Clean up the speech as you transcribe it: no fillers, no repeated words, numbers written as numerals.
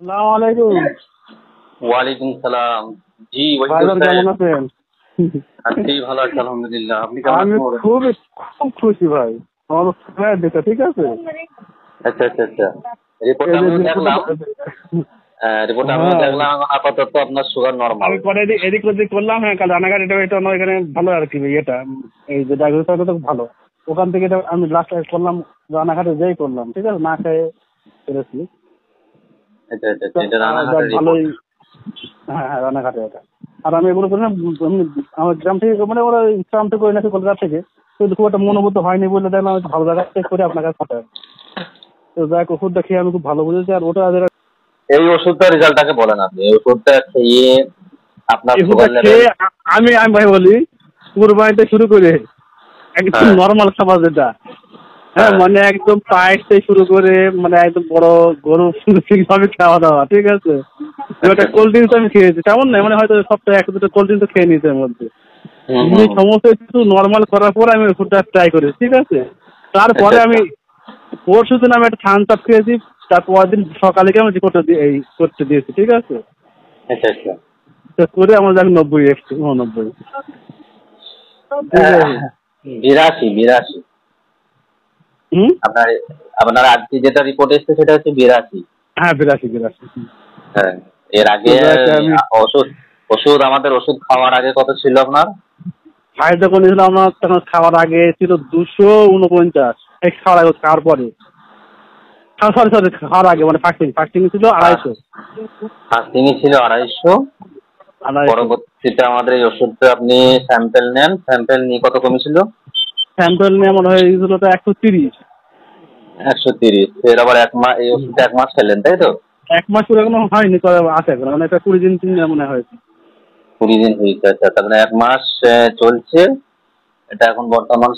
আসসালামু আলাইকুম। ওয়ালাইকুম সালাম। জি ভাইজান কেমন আছেন? আছি, ভালো আছি আলহামদুলিল্লাহ। আপনি কেমন আমি আছেন? খুব খুশি ভাই। আমার ফ্রেন্ড এটা ঠিক আছে। আচ্ছা আচ্ছা আচ্ছা। রিপোর্ট এই যে আমিও রিপোর্টটা দেখলাম। রিপোর্ট আমিও হ্যাঁ দেখলাম, এখন আপাতত আপনার সুগার নরমাল। আমি পরে এদিক ওদিক করলাম। হ্যাঁ কাল রানাঘাট এটা আমার এখানে ভালো আর কি এটা এই যে ডায়াগনোসটা তো ভালো। ওখান থেকে এটা আমি লাস্ট করলাম রানাঘাটে যেই করলাম ঠিক আছে, না খেয়ে ফেরেছি। আচ্ছা আচ্ছা আচ্ছা, এটা রানাঘাটের রিপোর্ট। ভালোই। হ্যাঁ হ্যাঁ রানাঘাটে এটা। আর আমি এগুলো করি না, আমার গ্রাম থেকে মানে ওরা গ্রাম থেকে করে নাকি কলকাতা থেকে, কিন্তু খুব একটা মনোভূত হয়নি বলে দেখলাম আমি ভালো জায়গা চেক করে আপনার কাছে পাঠাই। তো যাই হোক ওষুধটা খেয়ে আমি খুব ভালো বুঝেছি। আর ওটা এই ওষুধটা রেজাল্টটাকে বলেন আপনি। এই ওষুধটা খেয়ে আপনার ওষুধটা সুগার লেভেল। খেয়ে আমি আমি ভাই বলি কুরবানিতে শুরু করে একদম হ্যাঁ নর্মাল খাবার যেটা, হ্যাঁ হ্যাঁ মানে একদম পায়েস থেকে শুরু করে মানে একদম বড় গরু ঠিকভাবে খাওয়া দাওয়া ঠিক আছে। একটা কোল্ড ড্রিঙ্কস আমি খেয়েছি তেমন নয়, মানে হয়তো সপ্তাহে এক দুটো কোল্ড ড্রিঙ্কস খেয়ে নিয়েছি এর মধ্যে। হুম এমনি হুম। সমস্ত কিছু নর্মাল করার পর আমি ওষুধটা ট্রাই করেছি ঠিক আছে। আচ্ছা তারপরে আচ্ছা আমি পরশু দিন আমি একটা থামস আপ খেয়েছি। তার পরের দিন সকালে গিয়ে আমি করতে দিয়েছি ঠিক আছে। আচ্ছা আচ্ছা। তো করে আমার যাক 90 এসছে, 89। ঠিক আহ, আছে। 82 82। হুম। আপনার আপনার আজকে যেটা রিপোর্ট এসেছে সেটা হচ্ছে 82। হ্যাঁ 82। হ্যাঁ। এর তো আগে যাক আমি ওষুধ ওষুধ আমাদের ওষুধ খাওয়ার আগে কত ছিল আপনার? হাই যখন নিয়েছিলাম আমার তখন খাওয়ার আগে ছিল 249। এই খাওয়ার আগে খাওয়ার পরে সরি সরি খাওয়ার আগে মানে ফাস্টিং ছিল 250। ফাস্টিং ছিল 250। 250 পরবর্তীতে আমাদের এই ওষুধটা আপনি স্যাম্পেল নেন, স্যাম্পেল নিয়ে কত কমেছিল? স্যাম্পল নিয়ে আমার হয়ে গেছিল তো 130। 130। এর আবার এই ওষুধটা 1 মাস খেলেন, তাই তো? 1 মাস করে এখনো হয়নি, তবে আছে এখন মানে এটা 20 দিন 3 দিন মনে হয়েছে। 20 দিন হয়েছে। আচ্ছা, তার মানে 1 মাস চলছে। এটা এখন বর্তমান